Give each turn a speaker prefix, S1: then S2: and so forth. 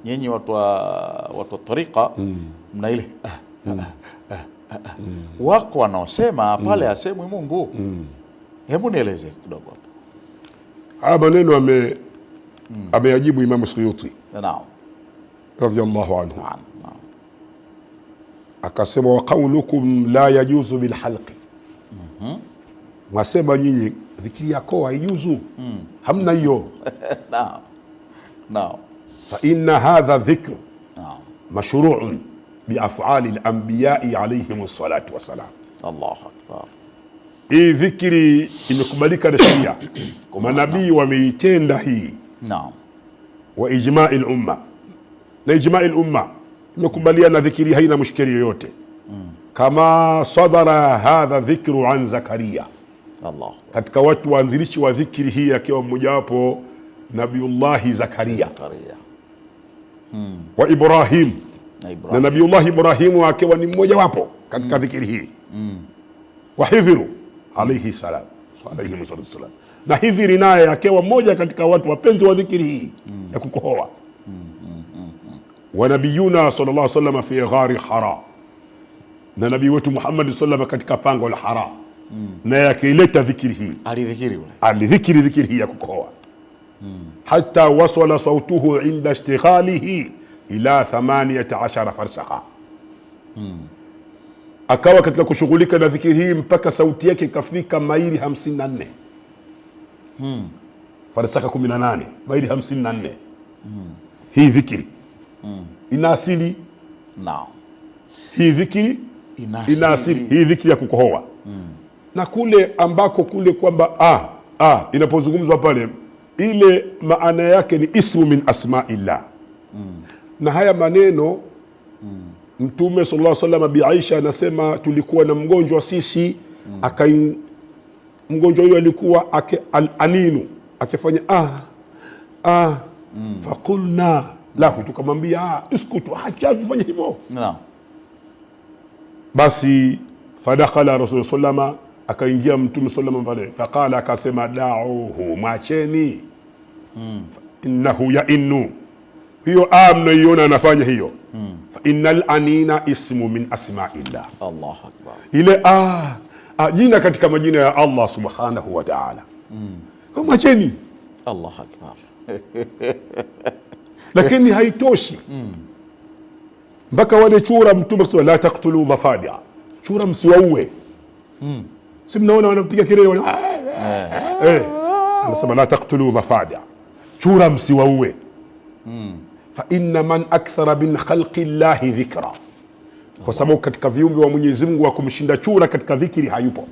S1: nyinyi watu wa tariqa mna ile wako wanaosema pale asemwi Mungu. Hebu nieleze kidogo hapo.
S2: Haya maneno ameyajibu Imam Suyuti.
S1: Naam.
S2: Radiyallahu anhu. Akasema wa qawlukum la yajuzu bil halqi. Mwasema nyinyi dhikri yako haijuzu. Hamna hiyo.
S1: Naam. Naam.
S2: Fa inna hadha dhikr mashru'un bi af'ali al-anbiya'i alayhim as-salatu wassalam.
S1: Allahu akbar.
S2: Hii dhikri imekubalika na sheria. Manabii wameitenda hii.
S1: Naam.
S2: Wa ijma'i al-umma. Na ijma'i al-umma imekubaliana dhikri haina mushkili yoyote. Kama sadara hadha dhikru an Zakaria.
S1: Allah.
S2: Katika watu waanzilishi wa dhikri hii akiwa mmoja wapo Nabiullahi Zakaria. Wa Ibrahim. Na Nabiullahi Ibrahimu akiwa ni mmoja wapo katika dhikri hii. Wa Hidhru alayhi salam. Alayhi salam. Na Hidhri naye akiwa mmoja katika watu wapenzi wa dhikri hii ya kukohoa. Wa nabiyuna sallallahu alayhi wasallam fi ghari Hara. Na nabii wetu Muhammad sallallahu alayhi katika pango la Hara. Na yakileta dhikri hii. Alidhikiri dhikri hii ya kukohoa. Hatta wasala sautuhu inda ishtighalihi ila 18 farsakha. Akawa katika kushughulika na dhikri hii mpaka sauti yake ikafika maili 54. Farsakha 18, maili 54. Hii dhikri ina asili.
S1: Naam.
S2: Hii dhikri ina asili. Hii dhikri ya kukohoa. Na kule ambako kule kwamba inapozungumzwa pale ile maana yake ni ismu min asma'illah. Na haya maneno Mtume sallallahu alaihi wasallam bi Aisha anasema tulikuwa na mgonjwa sisi mgonjwa huyo alikuwa al-aninu akifanya faqulna lahu, tukamwambia iskutu, acha kufanya hivyo.
S1: Naam.
S2: Basi fadakhala Rasul sallallahu akaingia Mtume sallallahu alaihi wasallam faqala, akasema da'uhu, macheni. Innahu ya'innu, hiyo mnaiona anafanya hiyo. Fa innal anina ismu min asma'illah.
S1: Allahu akbar.
S2: Ile jina katika majina ya Allah subhanahu wa ta'ala. Kwa macheni.
S1: Allahu akbar.
S2: Lakini haitoshi. Mpaka wale chura Mtume sallallahu la taqtulu dhafadi'a, chura msiwaue. Si mnaona wanapiga kelele anasema la taqtulu dhafadi'a, chura msiwaue. Fa inna man akthara min khalqi Allahi dhikra, kwa sababu katika viumbe wa Mwenyezi Mungu wa kumshinda chura katika dhikri hayupo.